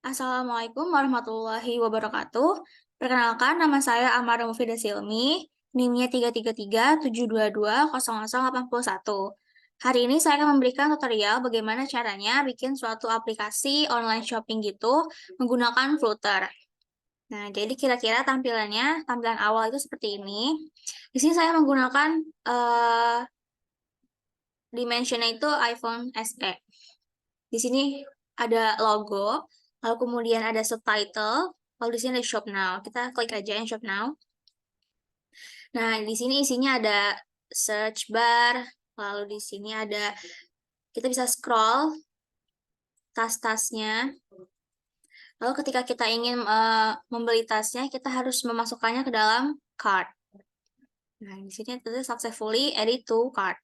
Assalamualaikum warahmatullahi wabarakatuh. Perkenalkan, nama saya Amara Mufida Silmi, NIM-nya 333-722-0081. Hari ini saya akan memberikan tutorial bagaimana caranya bikin suatu aplikasi online shopping gitu menggunakan Flutter. Nah, jadi kira-kira tampilan awal itu seperti ini. Di sini saya menggunakan dimensionnya itu iPhone SE. Di sini ada logo, lalu kemudian ada subtitle, lalu di sini ada shop now. Kita klik aja yang shop now. Nah, di sini isinya ada search bar, lalu di sini ada kita bisa scroll tas-tasnya. Lalu ketika kita ingin membeli tasnya, kita harus memasukkannya ke dalam cart. Nah, di sini itu successfully added to cart.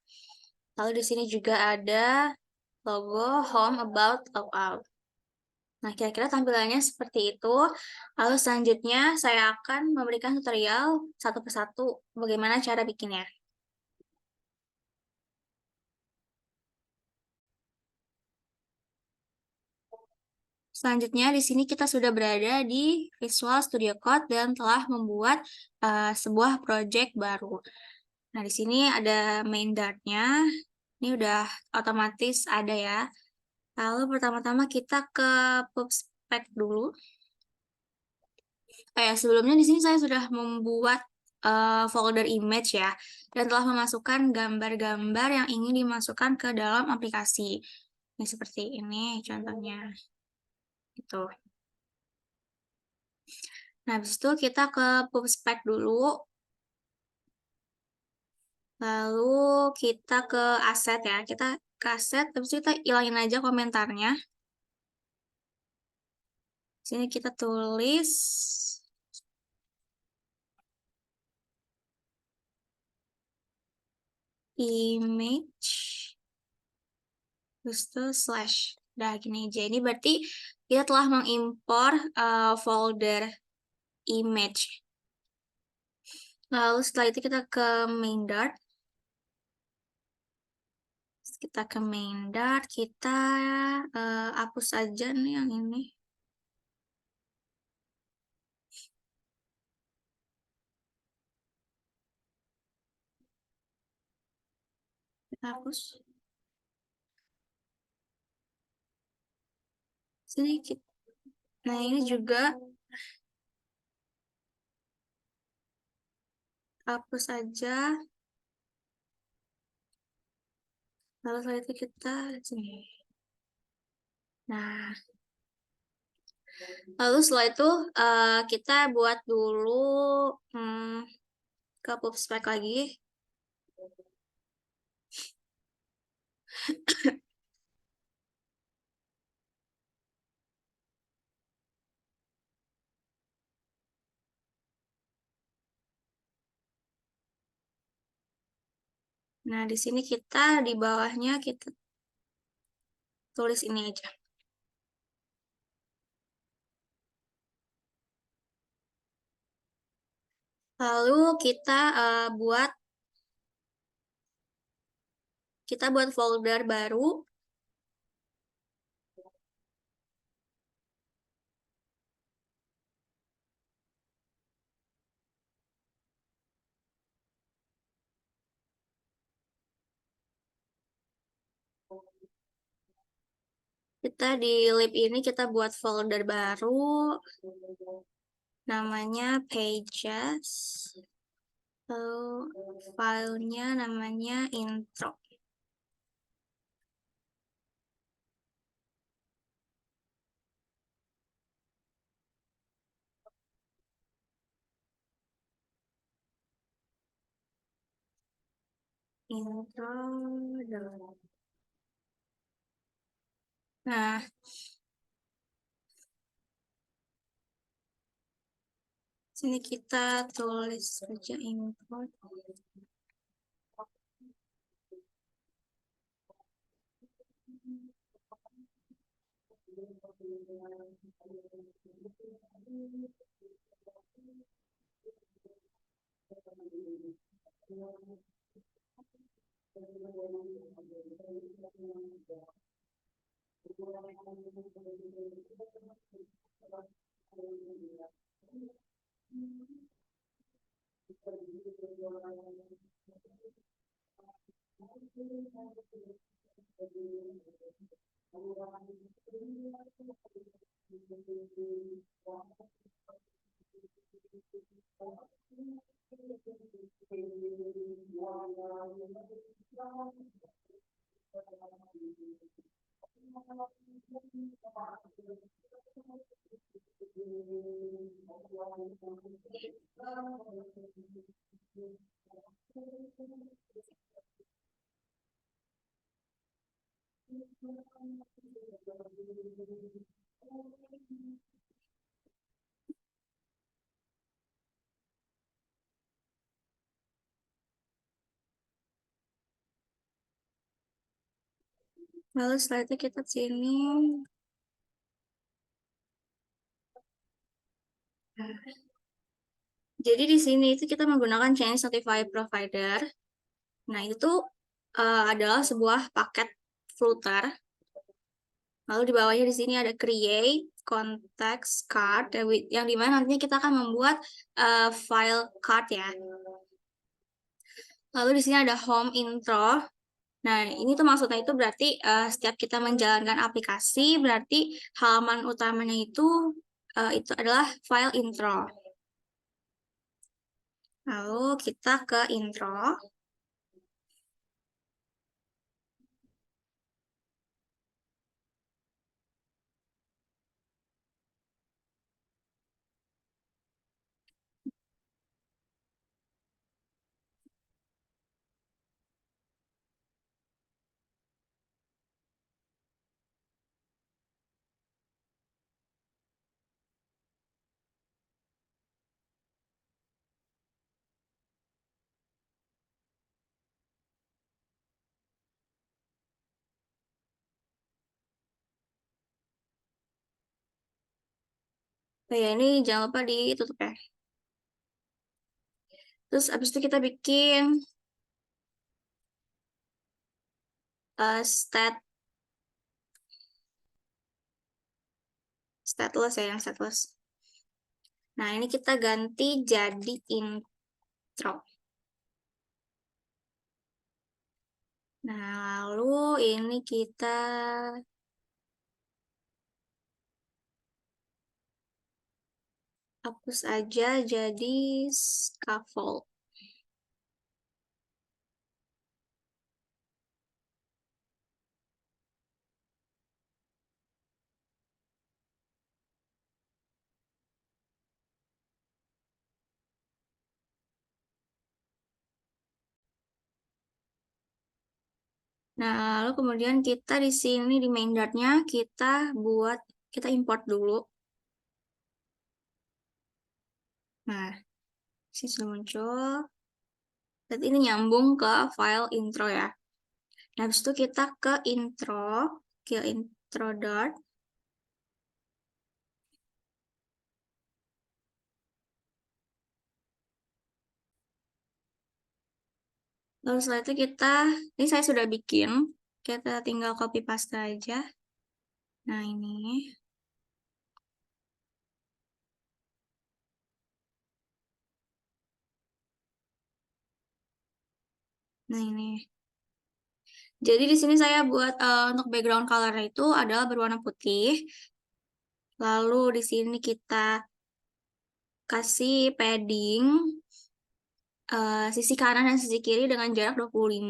Lalu di sini juga ada logo home about out. Nah, kira-kira tampilannya seperti itu. Lalu selanjutnya saya akan memberikan tutorial satu persatu bagaimana cara bikinnya. Selanjutnya, di sini kita sudah berada di Visual Studio Code dan telah membuat sebuah project baru. Nah, di sini ada main Dart-nya. Ini udah otomatis ada ya. Lalu pertama-tama kita ke PubSpec dulu. Sebelumnya di sini saya sudah membuat folder image ya, dan telah memasukkan gambar-gambar yang ingin dimasukkan ke dalam aplikasi. Ini seperti ini contohnya. Gitu. Nah, habis itu kita ke PubSpec dulu. Lalu kita ke aset ya. Kita ke aset, habis itu kita hilangin aja komentarnya. Sini kita tulis image, terus itu slash. Udah gini aja. Ini berarti kita telah mengimpor folder image. Lalu setelah itu kita ke main Dart. Kita ke main Dart, kita hapus aja nih yang ini. Kita hapus. Sini kita. Nah, ini juga hapus aja. Lalu setelah itu kita sini. Nah, lalu setelah itu kita buat dulu ke PubSpec lagi. Nah, di sini kita di bawahnya kita tulis ini aja. Lalu kita buat folder baru. Kita di lib ini kita buat folder baru. Namanya pages. Lalu filenya namanya intro. Intro dulu. Nah, sini kita tulis saja import. Lalu setelah itu kita sini. Jadi di sini itu kita menggunakan Change Notify Provider. Nah, itu tuh adalah sebuah paket Flutter. Lalu di bawahnya di sini ada Create Context Card, yang dimana nantinya kita akan membuat file card ya. Lalu di sini ada Home Intro. Nah, ini tuh maksudnya itu berarti setiap kita menjalankan aplikasi, berarti halaman utamanya itu adalah file intro. Lalu kita ke intro. Oh ya, ini jangan lupa ditutup ya. Terus abis itu kita bikin stateless ya, yang stateless. Nah, ini kita ganti jadi intro. Nah, lalu ini kita hapus aja jadi scaffold. Nah, lalu kemudian kita di sini di main Dart-nya kita import dulu. Nah, sini sudah muncul. Dan ini nyambung ke file intro ya. Nah, habis itu kita ke intro Dart. Lalu setelah itu ini saya sudah bikin, kita tinggal copy paste aja. Nah, ini. Nah, ini. Jadi di sini saya buat untuk background color itu adalah berwarna putih. Lalu di sini kita kasih padding sisi kanan dan sisi kiri dengan jarak 25.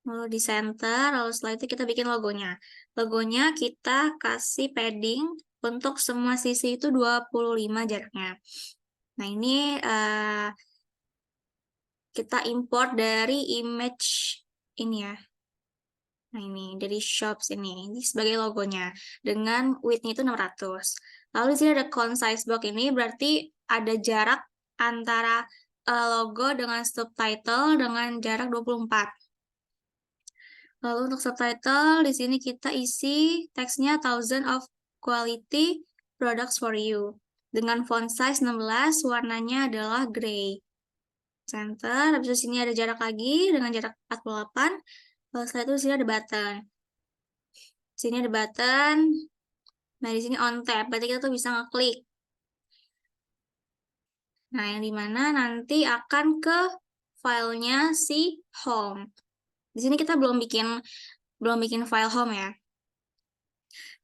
Lalu di center, lalu setelah itu kita bikin logonya. Logonya kita kasih padding untuk semua sisi itu 25 jaraknya. Nah, ini kita import dari image ini ya. Nah, ini dari shops ini sebagai logonya dengan width-nya itu 600. Lalu di sini ada concise box ini berarti ada jarak antara logo dengan subtitle dengan jarak 24. Lalu untuk subtitle di sini kita isi teksnya 1000 of quality products for you dengan font size 16, warnanya adalah gray. Center, habis itu sini ada jarak lagi dengan jarak 48. Lalu setelah itu di sini ada button. Sini ada button. Nah, di sini on tab. Berarti kita tuh bisa ngeklik. Nah, yang dimana nanti akan ke filenya si home. Di sini kita belum bikin file home ya.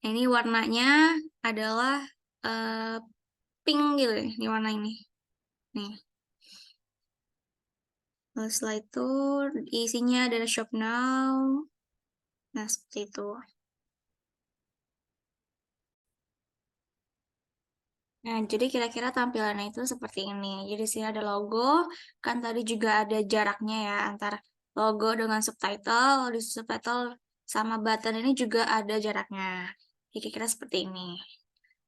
Nah, ini warnanya adalah pink gitu ya, di warna ini. Nih. Lalu setelah itu isinya ada shop now. Nah, seperti itu. Nah, jadi kira-kira tampilannya itu seperti ini. Jadi di sini ada logo, kan tadi juga ada jaraknya ya antara logo dengan subtitle. Di subtitle sama button ini juga ada jaraknya. Jadi kira-kira seperti ini.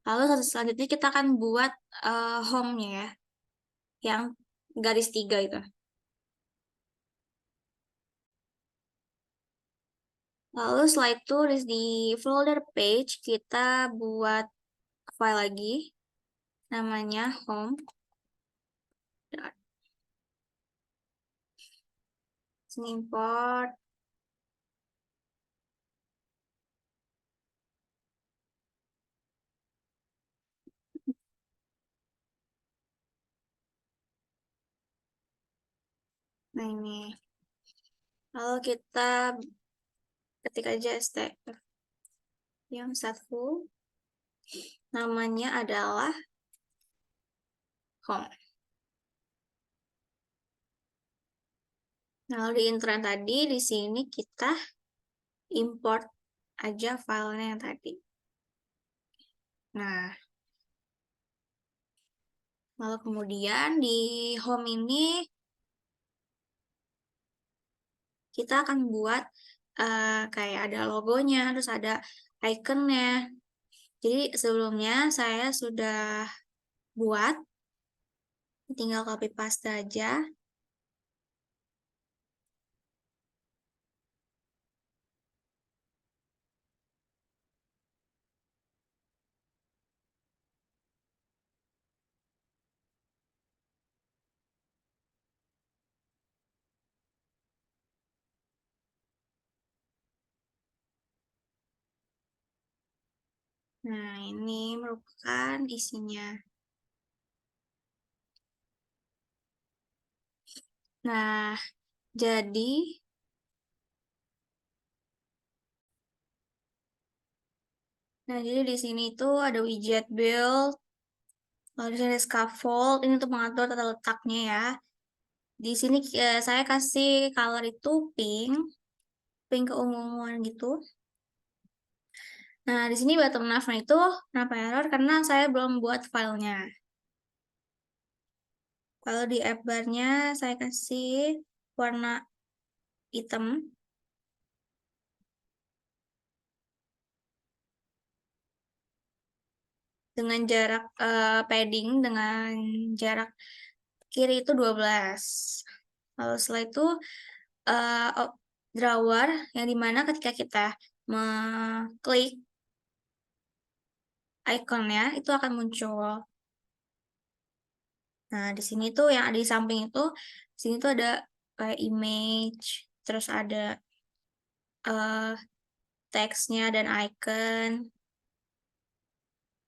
Lalu selanjutnya kita akan buat home-nya ya, yang garis 3 itu. Lalu setelah itu di folder page kita buat file lagi, namanya home. Sini import. Nah ini. Lalu kita ketik aja stf yang satu. Namanya adalah home. Nah, lalu di intro yang tadi, di sini kita import aja filenya yang tadi. Nah, lalu kemudian di home ini kita akan buat kayak ada logonya, terus ada ikonnya. Jadi sebelumnya saya sudah buat, tinggal copy paste aja. Nah, ini merupakan isinya. Nah, jadi di sini tuh ada widget build, lalu di sini ada scaffold, ini untuk mengatur tata letaknya ya. Di sini saya kasih color itu pink, pink keunguan gitu. Nah, di sini bottom nav-nya itu kenapa error? Karena saya belum buat filenya. Kalau di app bar-nya saya kasih warna hitam. Dengan jarak padding, dengan jarak kiri itu 12. Lalu setelah itu drawer, yang dimana ketika kita mengklik ikonnya, itu akan muncul. Nah, di sini tuh yang ada di samping itu, di sini tuh ada kayak image, terus ada uh, teksnya dan icon,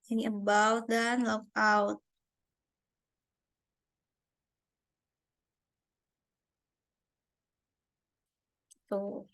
ini about dan logout. Tuh.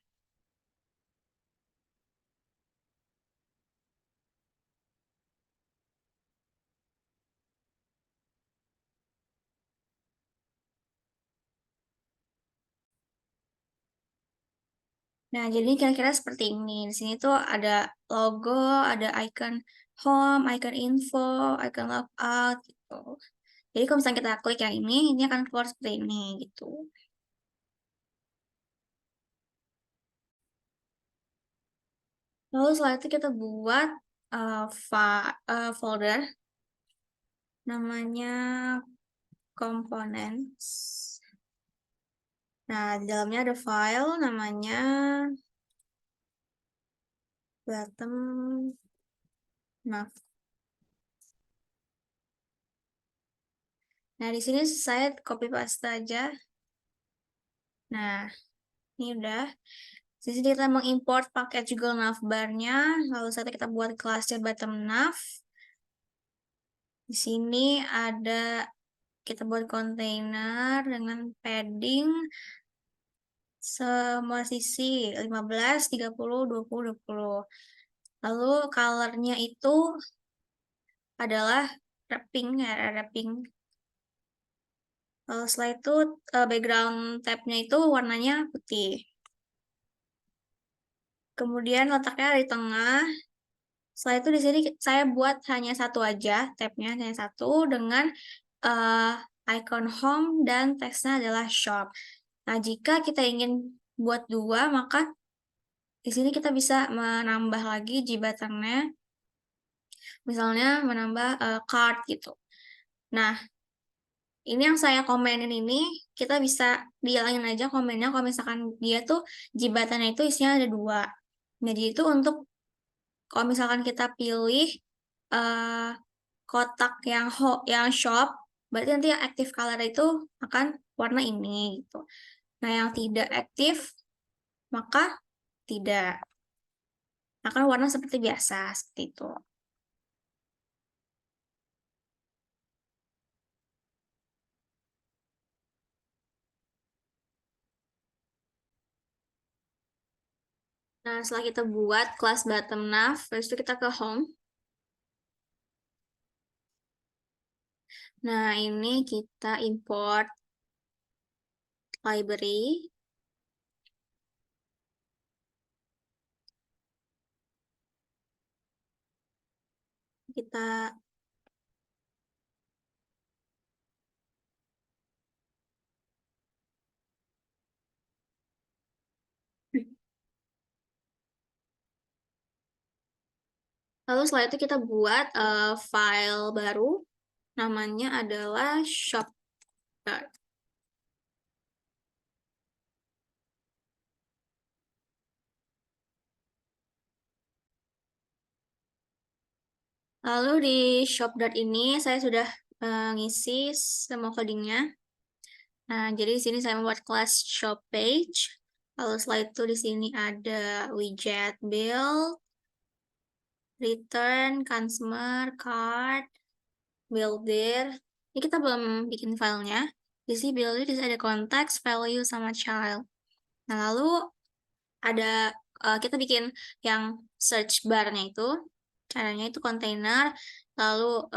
Nah, jadi kira-kira seperti ini. Di sini tuh ada logo, ada icon home, icon info, icon logout gitu. Jadi kalau misalnya kita klik yang ini akan keluar seperti ini gitu. Lalu setelah itu kita buat folder namanya components. Nah, di dalamnya ada file namanya bottom nav. Nah, di sini saya copy paste aja. Nah, ini udah. Di sini kita mengimport paket Google Navbar-nya, lalu saat kita buat klasnya bottom nav. Di sini ada kita buat kontainer dengan padding semua sisi 15, 30, 20, 20. Lalu color-nya itu adalah wrapping ya, wrapping. Setelah itu background tab-nya itu warnanya putih. Kemudian letaknya di tengah. Setelah itu di sini saya buat hanya satu aja, tab-nya hanya satu dengan icon home dan teksnya adalah shop. Nah, jika kita ingin buat dua, maka di sini kita bisa menambah lagi G-button-nya. Misalnya menambah card gitu. Nah, ini yang saya komenin ini, kita bisa dihilangin aja komennya kalau misalkan dia tuh G-button-nya itu isinya ada dua. Jadi itu untuk kalau misalkan kita pilih kotak yang shop, berarti nanti yang active color itu akan warna ini gitu. Nah, yang tidak aktif maka tidak akan warna seperti biasa seperti itu. Nah, setelah kita buat kelas bottom nav, terus itu kita ke home. Nah, ini kita import library. Kita lalu setelah itu kita buat file baru, namanya adalah shop. Lalu di shop.dot ini saya sudah ngisi semua codingnya. Nah, jadi di sini saya membuat kelas shop page. Lalu setelah itu di sini ada widget build, return, consumer, card, builder. Ini kita belum bikin filenya. Di sini builder di sini ada konteks, value, sama child. Nah, lalu ada kita bikin yang search bar-nya itu. Caranya itu kontainer, lalu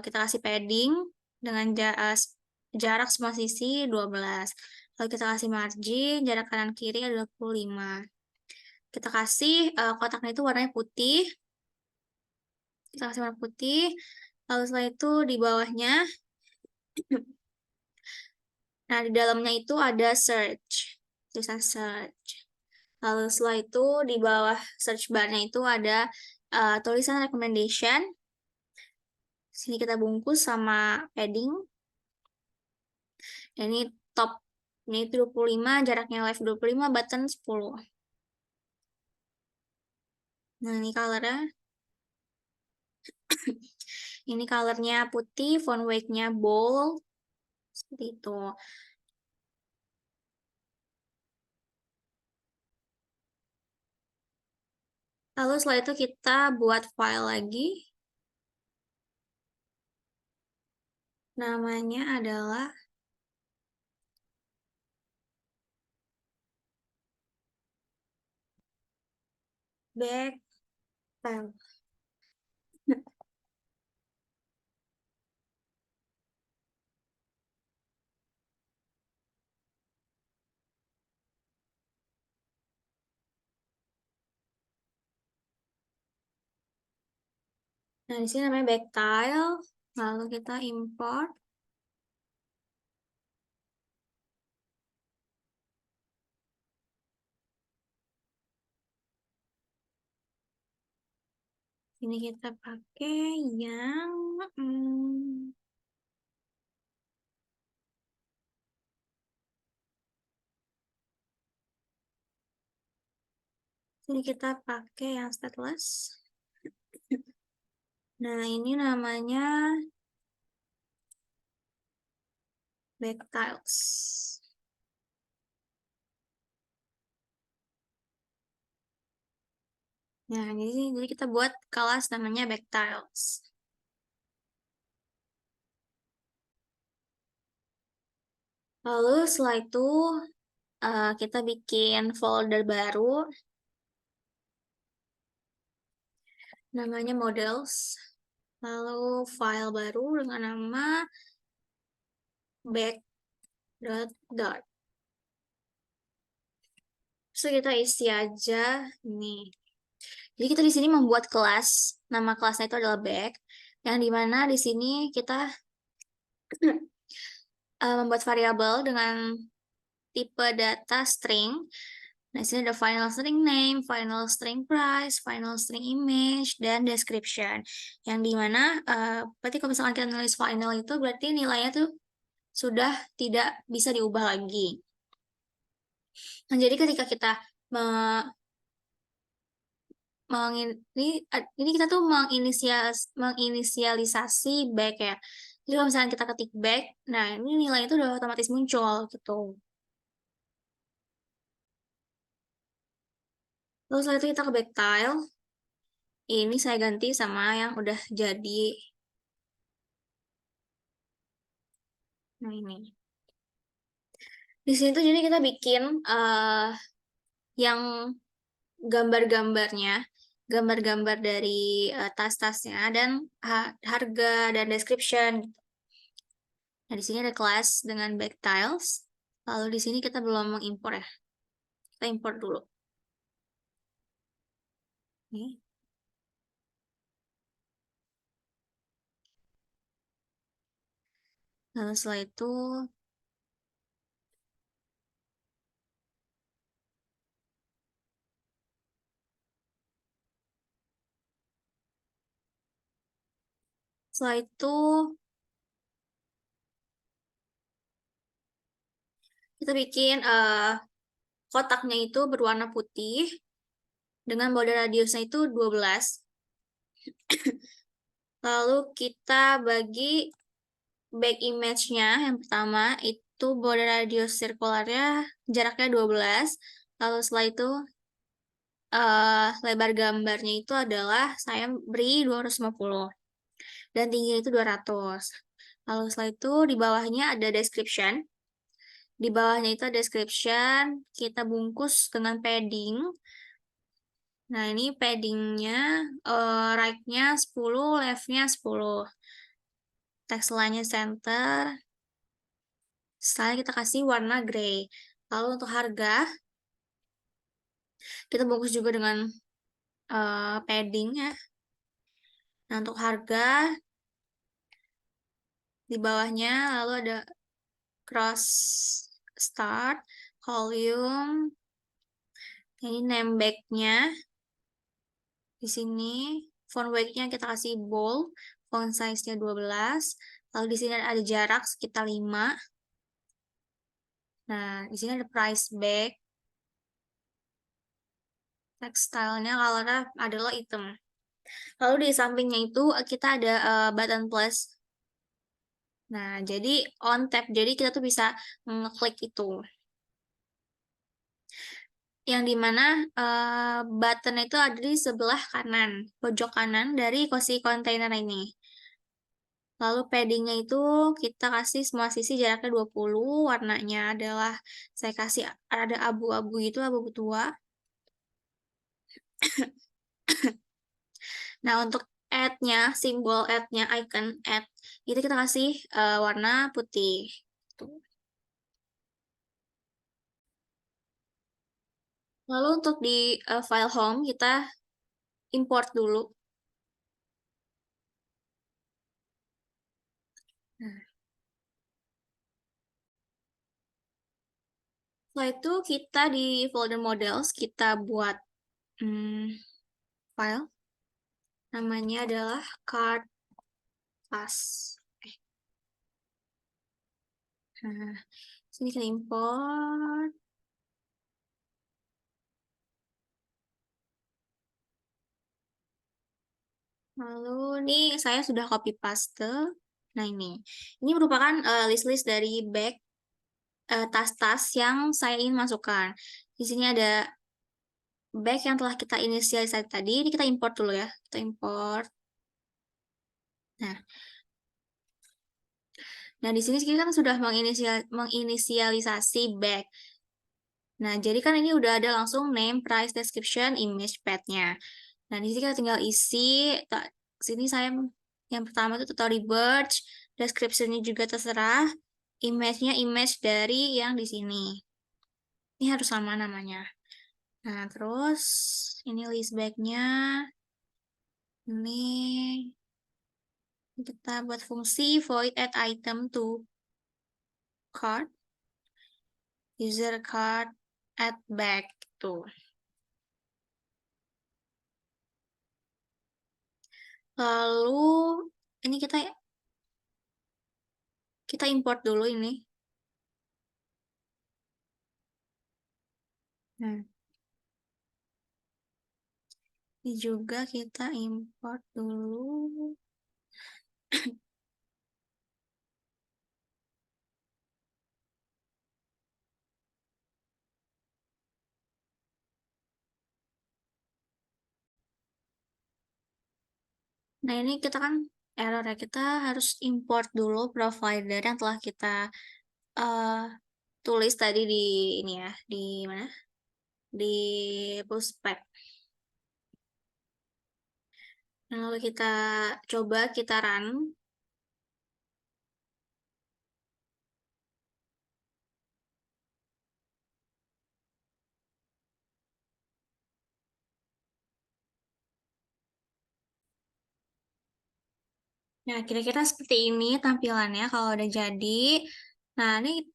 kita kasih padding dengan jarak semua sisi 12. Lalu kita kasih margin, jarak kanan kiri ada 25. Kita kasih kotaknya itu warnanya putih. Kita kasih warna putih. Lalu setelah itu di bawahnya, nah di dalamnya itu ada search. Tulisan search. Lalu setelah itu di bawah search bar-nya itu ada tulisan recommendation. Sini kita bungkus sama padding. Ini top ini 25, jaraknya left 25, button 10. Nah, ini colornya. Ini colornya putih, font weight-nya bold. Seperti itu. Lalu setelah itu kita buat file lagi. Namanya adalah back file. Nah, di sini namanya backtile. Lalu kita import. Ini kita pakai yang ini kita pakai yang stateless. Nah, ini namanya backtiles. Nah, jadi kita buat kelas namanya backtiles. Lalu setelah itu kita bikin folder baru namanya models. Lalu file baru dengan nama back.dart. So kita isi aja nih. Jadi kita di sini membuat kelas, nama kelasnya itu adalah back, yang dimana di sini kita membuat variabel dengan tipe data string. Nah, di sini ada final string name, final string price, final string image, dan description. Yang dimana, berarti kalau misalkan kita nulis final itu berarti nilainya tuh sudah tidak bisa diubah lagi. Nah, jadi ketika kita ini kita tuh menginisialisasi back ya. Jadi kalau misalnya kita ketik back, nah ini nilai itu udah otomatis muncul gitu. Lalu setelah itu kita ke back tile. Ini saya ganti sama yang udah jadi. Nah ini. Di sini tuh jadi kita bikin yang gambar-gambarnya, gambar-gambar dari tas-tasnya dan harga dan description. Nah, di sini ada kelas dengan backtiles. Lalu di sini kita belum mengimpor ya. Kita import dulu. Nih. Lalu setelah itu kita bikin kotaknya itu berwarna putih dengan border radiusnya itu 12. Lalu kita bagi back image-nya yang pertama itu border radius sirkularnya jaraknya 12. Lalu setelah itu lebar gambarnya itu adalah saya beri 250 dan tingginya itu 200. Lalu setelah itu di bawahnya ada description. Di bawahnya itu ada description, kita bungkus dengan padding. Nah, ini paddingnya right-nya 10, left-nya 10. Text line-nya center. Setelah kita kasih warna gray. Lalu untuk harga, kita bungkus juga dengan padding ya. Nah, untuk harga, di bawahnya lalu ada cross start, volume, ini name back-nya. Di sini font weight-nya kita kasih bold, font size-nya 12. Lalu di sini ada jarak sekitar 5. Nah, di sini ada price back. Textile-nya color-nya adalah hitam. Lalu di sampingnya itu kita ada button plus. Nah, jadi on tap. Jadi kita tuh bisa ngeklik itu. Yang dimana button itu ada di sebelah kanan, pojok kanan dari si kontainer ini. Lalu paddingnya itu kita kasih semua sisi jaraknya 20, warnanya adalah saya kasih ada abu-abu itu, abu-abu tua. Nah, untuk add-nya, simbol add-nya, icon add, itu kita kasih warna putih. Tuh. Lalu untuk di file home, kita import dulu. Nah. Setelah itu kita di folder models, kita buat file. Namanya adalah card class. Nah, sini kita import. Lalu nih saya sudah copy paste. Nah ini merupakan list-list dari back tas-tas yang saya ingin masukkan. Di sini ada bag yang telah kita inisialisasi tadi, ini kita import dulu ya. Kita import. Nah, di sini kita kan sudah menginisialisasi bag. Nah, jadi kan ini udah ada langsung name, price, description, image, path-nya. Nah, di sini kita tinggal isi. Sini saya yang pertama itu total rebirth, description-nya juga terserah, image-nya image dari yang di sini. Ini harus sama namanya. Nah, terus ini list bag-nya. Ini kita buat fungsi void add item to cart, user card add bag tuh. Lalu ini kita import dulu ini. Nah, ini juga kita import dulu. Nah, ini kita kan error ya. Kita harus import dulu provider yang telah kita tulis tadi di ini ya, di mana? Di Pushpad. Nah, lalu kita coba kita run. Nah, kira-kira seperti ini tampilannya kalau udah jadi. Nah, ini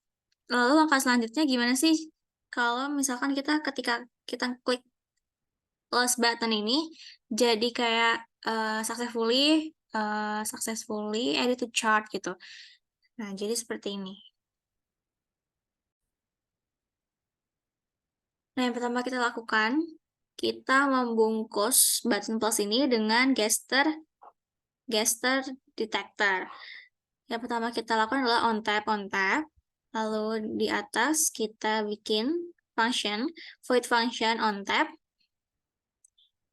lalu langkah selanjutnya gimana sih? Kalau misalkan ketika kita klik plus button ini, jadi kayak successfully edit to chart gitu. Nah, jadi seperti ini. Nah, yang pertama kita lakukan, kita membungkus button plus ini dengan gesture detector. Yang pertama kita lakukan adalah on tap. Lalu di atas kita bikin function, void function on tap,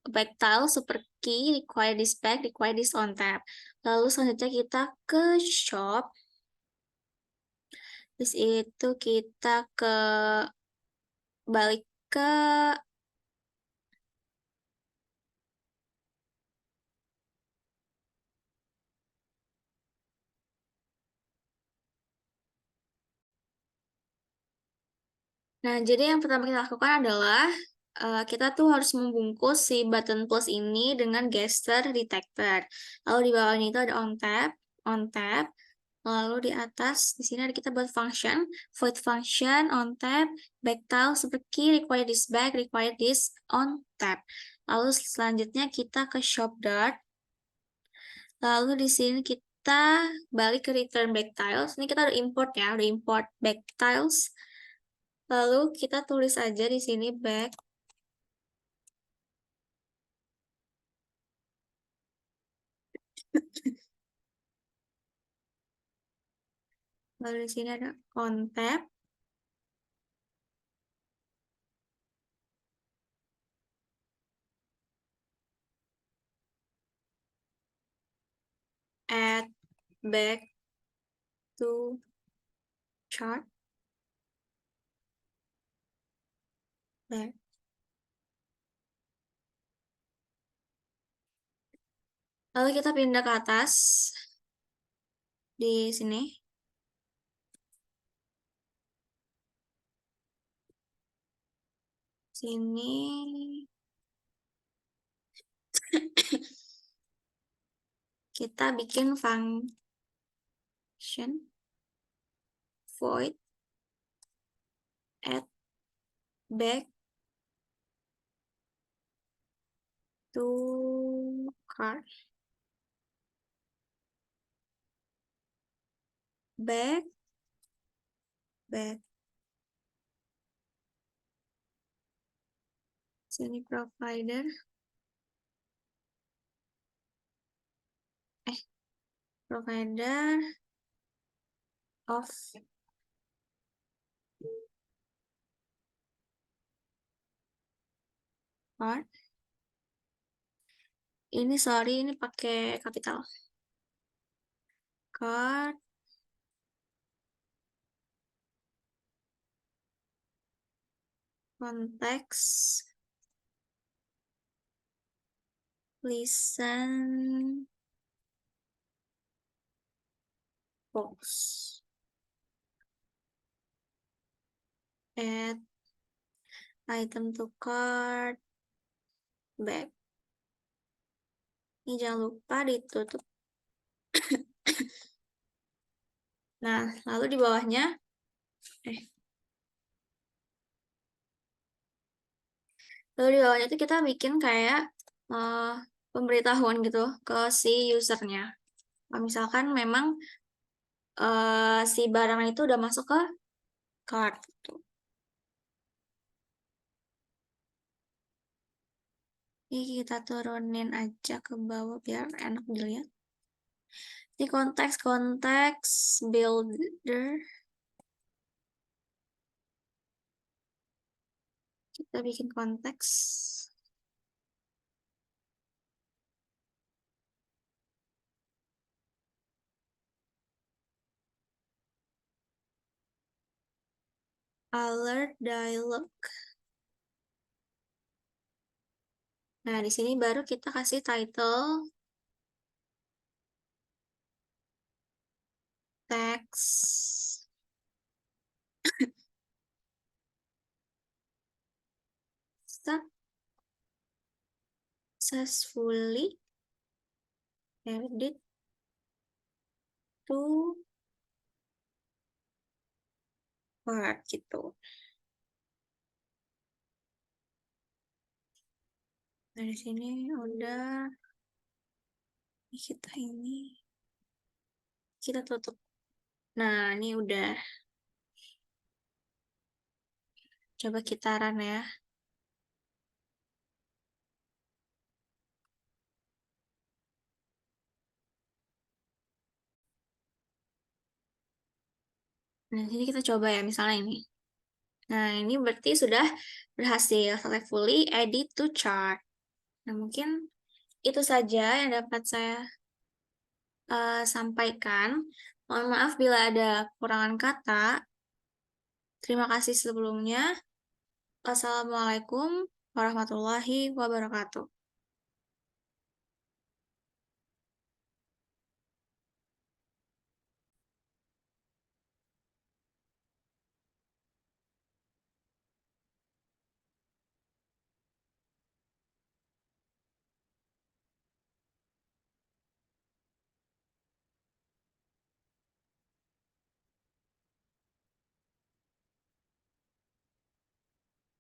back tile super key, require this back, require this on tap. Lalu selanjutnya kita ke shop. Terus itu kita balik ke Nah, jadi yang pertama kita lakukan adalah kita tuh harus membungkus si button plus ini dengan gesture detector. Lalu di bawahnya itu ada on tap. Lalu di atas di sini ada kita buat function, void function on tap, back tile seperti require this back, require this on tap. Lalu selanjutnya kita ke shop dart. Lalu di sini kita balik ke return back tiles. Ini kita udah import ya, udah import back tiles. Lalu kita tulis aja di sini back. Lalu di sini ada on tab. Add back to chart. Back. Lalu kita pindah ke atas. Di sini. Sini. Kita bikin function void add back to cart. Back. Sini provider. Provider of card. Ini sorry, ini pakai kapital. Card. Konteks. Listen. Box. Add item to cart. Back. Ini jangan lupa ditutup. Nah, lalu di bawahnya, lalu di bawahnya itu kita bikin kayak pemberitahuan gitu ke si usernya. Misalkan memang si barang itu udah masuk ke cart gitu. Ini kita turunin aja ke bawah biar enak dilihat. Di konteks builder. Kita bikin konteks. Alert dialog. Nah, di sini baru kita kasih title, text, successfully added to cart gitu. Dari sini udah kita tutup. Nah, ini udah. Coba kita run ya. Nah, sini kita coba ya, misalnya ini. Nah, ini berarti sudah berhasil successfully edit to chart. Nah, mungkin itu saja yang dapat saya sampaikan. Mohon maaf bila ada kurangan kata. Terima kasih sebelumnya. Wassalamualaikum warahmatullahi wabarakatuh.